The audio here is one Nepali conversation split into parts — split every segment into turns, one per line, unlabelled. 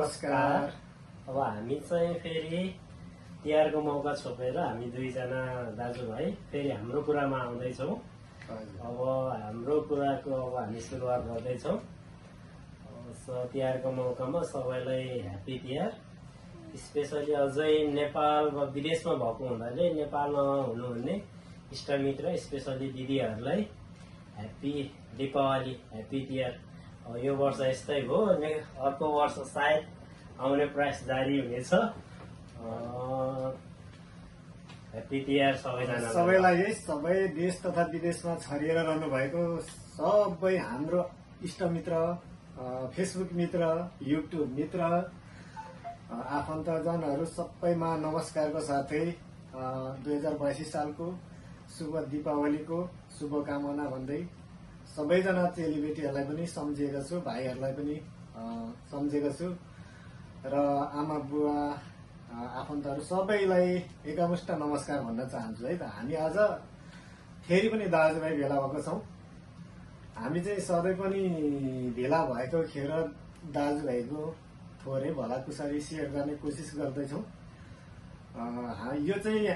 नमस्कार।
अब हामी चाहिँ फेरि तिहारको मौका छोपेर हामी दुईजना दाजुभाइ फेरि हाम्रो कुरामा आउँदैछौँ। अब हाम्रो कुराको अब हामी सुरुवात गर्दैछौँ। तिहारको मौकामा सबैलाई ह्याप्पी तिहार। स्पेसली अझै नेपाल वा विदेशमा भएको हुनाले नेपालमा हुनुहुने इष्टमित्र स्पेसली दिदीहरूलाई ह्याप्पी दीपावली, ह्याप्पी तिहार। यो वर्ष यस्तै हो, अर्को वर्ष सायद आउने प्रयास जारी हुनेछ। ह्याप्पी तिहार
सबैलाई है। सबै देश तथा विदेशमा छरिएर रहनु भएको सबै हाम्रो इष्टमित्र, फेसबुक मित्र, युट्युब मित्र, आफन्तजनहरू सबैमा नमस्कारको साथै 2082 सालको शुभ दीपावलीको शुभकामना भन्दै सबैजना चेलीबेटीहरूलाई पनि सम्झेको छु, भाइहरूलाई पनि सम्झेको छु र आमा बुवा आफन्तहरू सबैलाई एकमुष्ट नमस्कार भन्न चाहन्छु है त। हामी आज फेरि पनि दाजुभाइ भेला भएको छौँ। हामी चाहिँ सधैँ पनि भेला भएको खेर दाजुभाइको थोरै भलाकुसारी सेयर गर्ने कोसिस गर्दैछौँ। यो चाहिँ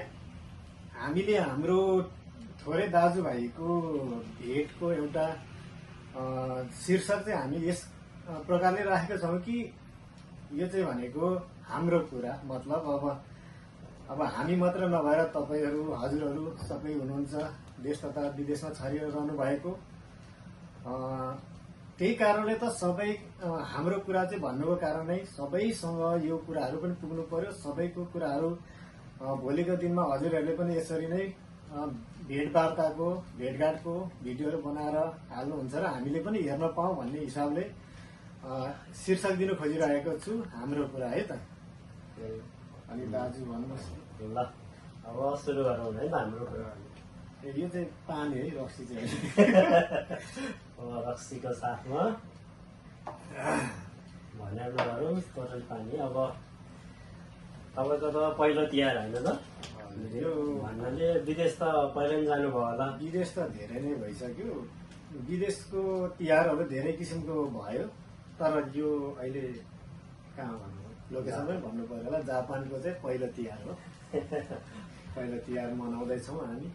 हामीले हाम्रो थोरै दाजुभाइको भेटको एउटा शीर्षक चाहिँ हामी यस प्रकारले राखेका छौँ कि यो चाहिँ भनेको हाम्रो कुरा, मतलब अब हामी मात्र नभएर तपाईँहरू, हजुरहरू सबै हुनुहुन्छ देश तथा विदेशमा छरिएर रहनु भएको। त्यही कारणले त सबै हाम्रो कुरा चाहिँ भन्नुको कारणै सबैसँग यो कुराहरू पनि पुग्नु पर्यो। सबैको कुराहरू भोलिको दिनमा हजुरहरूले पनि यसरी नै भेटवार्ताको, भेटघाटको भिडियोहरू बनाएर हाल्नुहुन्छ र हामीले पनि हेर्न पाऊँ भन्ने हिसाबले शीर्षक दिनु खोजिरहेको छु, हाम्रो कुरा है त। अनि दाजु भन्नुहोस्
ल। अब सुरु गरौँ है त हाम्रो कुरा।
यो चाहिँ पानी है, रक्सी चाहिँ
रक्सीको साथमा भनेर गरौँ टोटल पानी। अब तपाईँको त पहिलो तिहार होइन त?
यो
भन्नाले विदेश त पहिला पनि जानुभयो होला?
विदेश त धेरै नै भइसक्यो। विदेशको तिहारहरू धेरै किसिमको भयो, तर यो अहिले कहाँ भन्नु, लोकेसनमै भन्नु पर्यो होला। जापानको चाहिँ पहिलो तिहार हो। पहिलो तिहार मनाउँदैछौँ हामी।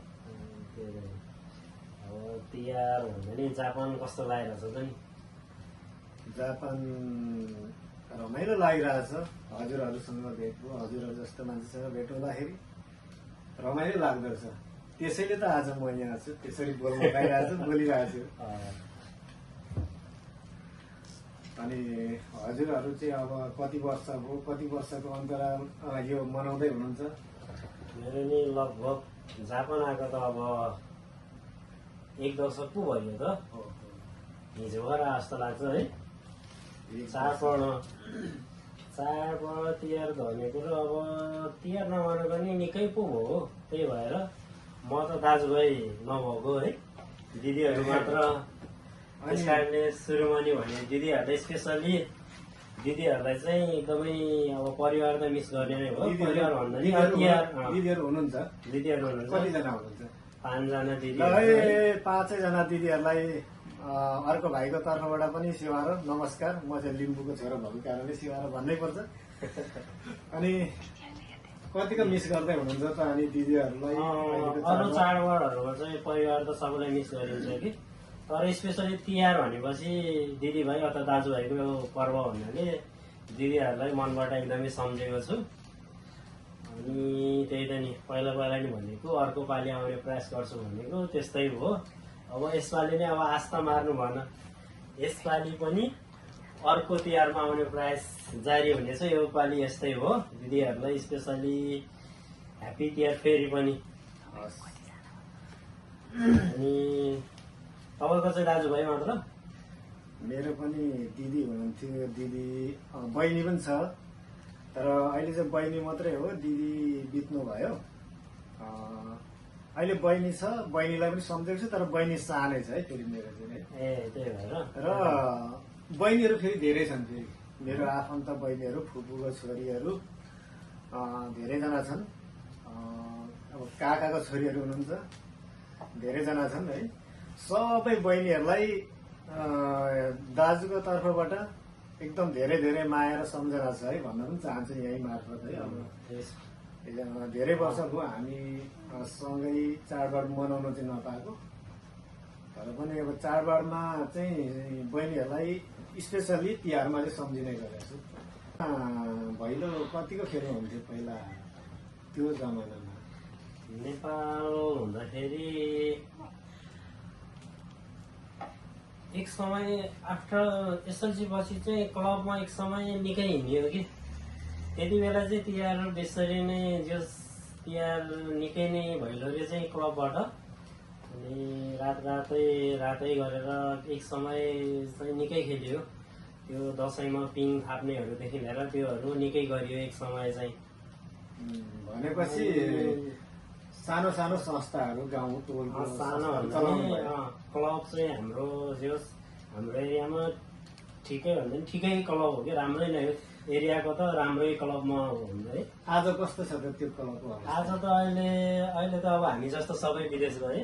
अब तिहार भन्दा नि जापान कस्तो लागिरहेछ त नि?
जापान रमाइलो लागिरहेछ। हजुरहरूसँग भेट भयो, हजुरहरू जस्तो मान्छेसँग भेट हुँदाखेरि रमाइलो लाग्दछ। त्यसैले त आज म यहाँ छु, त्यसरी बोल्न पाइरहेको छु, बोलिरहेको छु। अनि हजुरहरू चाहिँ अब कति वर्ष भयो, कति वर्षको अन्तराल यो मनाउँदै हुनुहुन्छ?
मेरो नि लगभग जापान आएको त अब 1 दशक पो भयो त। हिजो गएर जस्तो लाग्छ है। चाडपर्व तिहार भनेको र अब तिहार नमानेको नि निकै पो भयो। त्यही भएर म त दाजुभाइ नभएको है, दिदीहरू मात्र। त्यस कारणले सुरुमा नि भने दिदीहरूलाई स्पेसली दिदीहरूलाई चाहिँ एकदमै अब परिवार त मिस गर्ने नै हो। परिवार भन्दा नि
दिदीहरू हुनुहुन्छ?
दिदीहरू हुनुहुन्छ।
कतिजना हुनुहुन्छ?
5 जना दिदी।
5 जना दिदीहरूलाई अर्को भाइको तर्फबाट पनि सेवारो नमस्कार। म चाहिँ लिम्बूको छोरो भएको कारणले सेवारो भन्नै पर्छ। अनि कतिको मिस गर्दै हुनुहुन्छ त अनि दिदीहरूलाई?
अरू चाडबाडहरूमा चाहिँ परिवार त सबैलाई मिस गरिन्छ कि, तर स्पेसली तिहार भनेपछि दिदीभाइ अथवा दाजुभाइको पर्व भन्नाले दिदीहरूलाई मनबाट एकदमै सम्झेको छु। अनि त्यही त नि पहिला नि भनेको अर्को पालि आउने प्रयास गर्छु भनेको त्यस्तै हो। अब यसपालि नै अब आस्था मार्नु भएन, यसपालि पनि अर्को तिहारमा आउने प्रयास जारी हुनेछ। यो पालि यस्तै हो। दिदीहरूलाई स्पेसली ह्याप्पी तिहार फेरि पनि। अनि तपाईँको चाहिँ दाजुभाइ मात्र?
मेरो पनि दिदी हुनुहुन्थ्यो, दिदी बहिनी पनि छ, तर अहिले चाहिँ बहिनी मात्रै हो, दिदी बित्नु भयो। अहिले बहिनी छ, बहिनीलाई पनि सम्झेको छु, तर बहिनी सानै छ है फेरि मेरो चाहिँ।
त्यही भएर
र बहिनीहरू फेरि धेरै छन्। फेरि मेरो आफन्त बहिनीहरू, फुपूको छोरीहरू धेरैजना छन्। अब काकाको छोरीहरू हुनुहुन्छ, धेरैजना छन् है। सबै बहिनीहरूलाई दाजुको तर्फबाट एकदम धेरै धेरै माया र सम्झना छ है भन्न पनि चाहन्छु यही मार्फत है। अब
यस-
धेरै वर्ष भयो हामी सँगै चाडबाड मनाउन चाहिँ नपाएको, तर पनि अब चाडबाडमा चाहिँ बहिनीहरूलाई स्पेसल्ली तिहारमा चाहिँ सम्झिने गरेको छु। भैलो कतिको खेल्नुहुन्थ्यो पहिला त्यो जमानामा?
नेपाल हुँदाखेरि एक समय आफ्टर एसएलसी पछि चाहिँ क्लबमा एक समय निकै हिँडियो कि त्यति बेला चाहिँ तिहार बेसरी नै जस तिहार निकै नै भैलोले चाहिँ क्लबबाट अनि रातै गरेर एक समय चाहिँ निकै खेल्यो। त्यो दसैँमा पिङ थाप्नेहरूदेखि लिएर त्योहरू निकै गरियो एक समय चाहिँ।
भनेपछि सानो सानो संस्थाहरू गाउँ टोलको
सानो
चलाउनु भयो।
क्लब चाहिँ हाम्रो एरियामा ठिकै भन्दा पनि ठिकै क्लब हो कि राम्रै नै हो। एरियाको त राम्रै क्लबमा हुन्छ है।
आज कस्तो छ त त्यो क्लबको अवस्था?
आज त अहिले त अब हामी जस्तो सबै विदेश गए।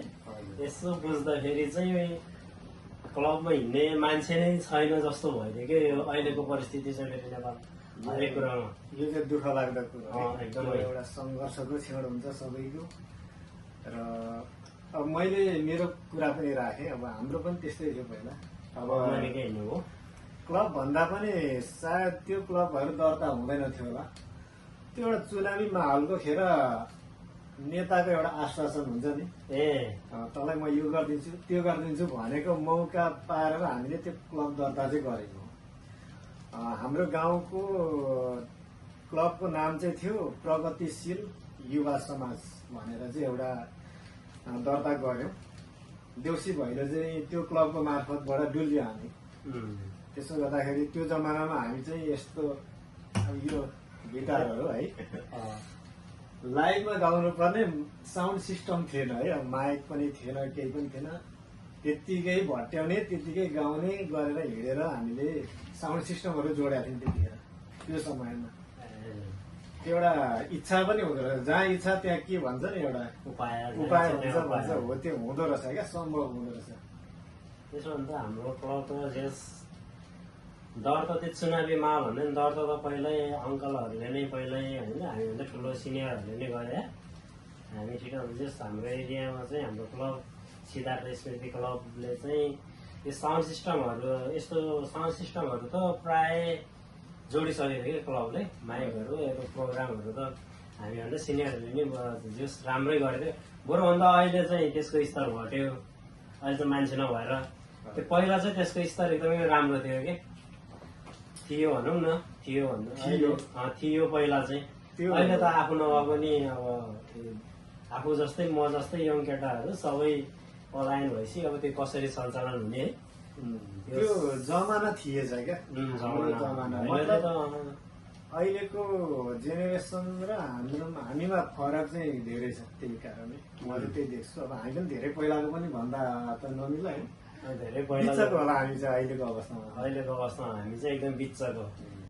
यसो बुझ्दाखेरि चाहिँ क्लबमा हिँड्ने मान्छे नै छैन जस्तो भइदियो कि यो अहिलेको परिस्थिति चाहिँ मेरो नेपाल हरेक कुरामा।
यो चाहिँ दुःख लाग्दो कुरो हो।
एकदमै।
एउटा सङ्घर्षको क्षण हुन्छ सबैको। र अब मैले मेरो कुरा पनि राखेँ, अब हाम्रो पनि त्यस्तै थियो पहिला। अब
निकै हिँड्नु हो।
क्लब भन्दा पनि सायद त्यो क्लबहरू दर्ता हुँदैन थियो होला। त्यो एउटा चुनावी माहौलको खेर नेताको एउटा आश्वासन हुन्छ नि, तँलाई म यो गरिदिन्छु त्यो गरिदिन्छु भनेको मौका पाएर हामीले त्यो क्लब दर्ता चाहिँ गरेको हो। हाम्रो गाउँको क्लबको नाम चाहिँ थियो प्रगतिशील युवा समाज भनेर चाहिँ एउटा दर्ता गर्यौँ। देउसी भैलो चाहिँ त्यो क्लबको मार्फतबाट डुल्यो हामी। त्यसो गर्दाखेरि त्यो जमानामा हामी चाहिँ यस्तो अब यो गिटारहरू है लाइभमा गाउनु पर्ने साउन्ड सिस्टम थिएन है। अब माइक पनि थिएन, केही पनि थिएन। त्यत्तिकै भट्याउने त्यत्तिकै गाउने गरेर हिँडेर हामीले साउन्ड सिस्टमहरू जोडेका थियौँ त्यतिखेर त्यो समयमा। एउटा इच्छा पनि हुँदो रहेछ, जहाँ इच्छा त्यहाँ के भन्छ नि एउटा उपाय हुन्छ भन्छ, हो त्यो हुँदो रहेछ क्या, सम्भव हुँदो रहेछ।
त्यसो भने त हाम्रो क्लब त डर त त्यो चुनावी माहौल भन्दा नि डर त पहिल्यै अङ्कलहरूले नै पहिल्यै होइन हामीभन्दा ठुलो सिनियरहरूले नै गरे। हामी ठिकै हुन्छ। हाम्रो एरियामा चाहिँ हाम्रो क्लब सिद्धार्थ स्मृति क्लबले चाहिँ यो साउन्ड सिस्टमहरू यस्तो साउन्ड सिस्टमहरू त प्राय जोडिसकेको थियो कि क्लबले। माइकहरू यो प्रोग्रामहरू त हामीभन्दा सिनियरहरूले नै जस राम्रै गरेको थियो। बरुभन्दा अहिले चाहिँ त्यसको स्तर घट्यो। अहिले त मान्छे नभएर त्यो पहिला चाहिँ त्यसको स्तर एकदमै राम्रो थियो कि थियो भनौँ न। थियो पहिला चाहिँ। अहिले त आफू नभए पनि अब आफू जस्तै म जस्तै यङ केटाहरू सबै पलायन भएपछि अब त्यो कसरी सञ्चालन हुने है
त्यो जमाना थिएछ क्या। अहिलेको जेनेरेसन र हामीमा फरक चाहिँ धेरै छ। त्यही कारणले म चाहिँ त्यही देख्छु। अब हामी पनि धेरै पहिलाको पनि भन्दा त नमिल्ला है,
धेरै पहिला
बिचको होला हामी चाहिँ अहिलेको अवस्थामा।
हामी चाहिँ एकदम बिचको